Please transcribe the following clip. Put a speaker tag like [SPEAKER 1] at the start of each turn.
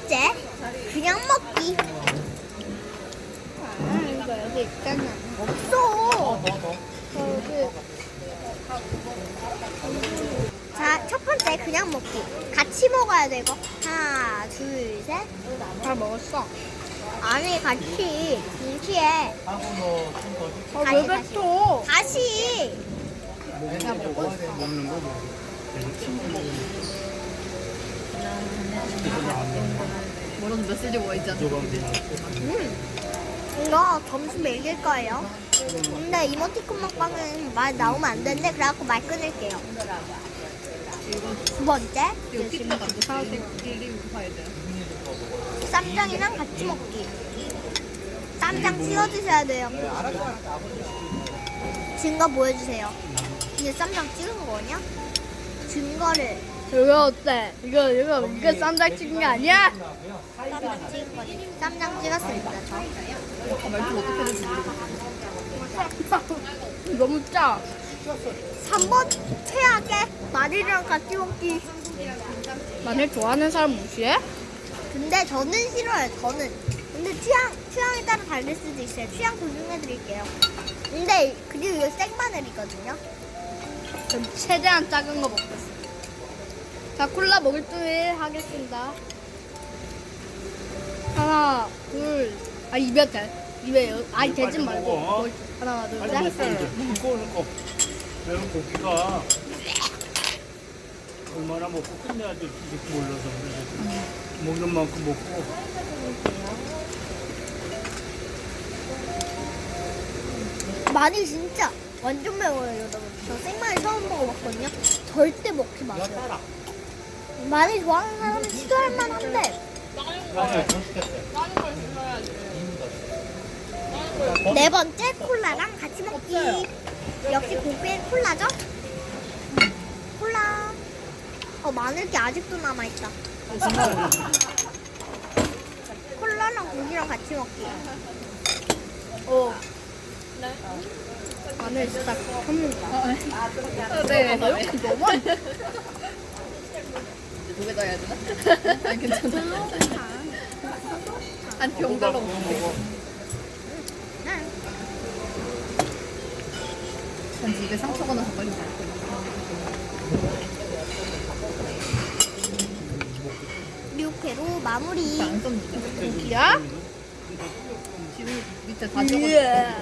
[SPEAKER 1] 번째, 그냥 먹기.
[SPEAKER 2] 이거 여기 있잖아.
[SPEAKER 1] 없어.
[SPEAKER 2] 여기.
[SPEAKER 1] 자, 첫 번째, 그냥 먹기. 같이 먹어야 되고. 하나, 둘, 셋.
[SPEAKER 2] 다 먹었어.
[SPEAKER 1] 아니, 같이. 김치에.
[SPEAKER 2] 왜 뱉어?
[SPEAKER 1] 다시.
[SPEAKER 2] 야, 먹고 있어.
[SPEAKER 3] 먹는 거 뭐.
[SPEAKER 4] 뭐라도 메시지 와 있잖아.
[SPEAKER 1] 이거 점수 매길 거예요. 근데 이모티콘 먹방은 말 나오면 안 되는데, 그래갖고 말 끊을게요. 두 번째,
[SPEAKER 4] 이거 피자 가지고 사올 때 끼리 봐야 돼.
[SPEAKER 1] 쌈장이랑 같이 먹기. 쌈장 찍어주셔야 돼요. 증거 보여주세요. 이게 쌈장 찍은 거냐? 증거를.
[SPEAKER 2] 이거 어때? 이거 쌈장 찍은 게 아니야?
[SPEAKER 1] 쌈장 찍은 거지. 쌈장 찍었습니다, 저.
[SPEAKER 4] 말투 어떻게 될지 모르겠어.
[SPEAKER 2] 너무 짜.
[SPEAKER 1] 3번, 최악의 마늘이랑 같이 먹기.
[SPEAKER 2] 마늘 좋아하는 사람 무시해?
[SPEAKER 1] 근데 저는 싫어요, 저는. 근데 취향에 따라 다를 수도 있어요. 취향 존중해 드릴게요. 근데, 그리고 이거 생마늘이거든요.
[SPEAKER 2] 전 최대한 작은 거 먹겠어. 자, 콜라 먹을 줄 하겠습니다. 하나, 둘, 입에 대. 아니, 대지 말고.
[SPEAKER 3] 먹어.
[SPEAKER 2] 하나, 둘,
[SPEAKER 3] 아니
[SPEAKER 2] 셋.
[SPEAKER 3] 먹고 매운 고기가 얼마나 먹고 끝내야 될지 몰라서 그래. 먹는 만큼 먹고.
[SPEAKER 1] 마늘 진짜 완전 매워요, 여러분. 저 생마늘 처음 먹어봤거든요. 절대 먹지 마세요. 마늘 좋아하는 사람은 시도할 만한데. 네 번째, 콜라랑 같이 먹기. 역시 고기엔 콜라죠? 콜라. 마늘기 아직도 남아있다. 콜라랑 고기랑 같이 먹기.
[SPEAKER 2] 마늘 진짜 큽니다.
[SPEAKER 4] 네.
[SPEAKER 2] 너무 안 돼.
[SPEAKER 4] 두개 더 해야 되나? 아니 괜찮아. 아니 병달로 먹어. 전 입에 상처가 나서 빨리 먹고.
[SPEAKER 1] 이렇게로 마무리.
[SPEAKER 4] 안 썼는데.
[SPEAKER 2] 고기야?
[SPEAKER 4] 지금 밑에 다 적었어.
[SPEAKER 2] 예.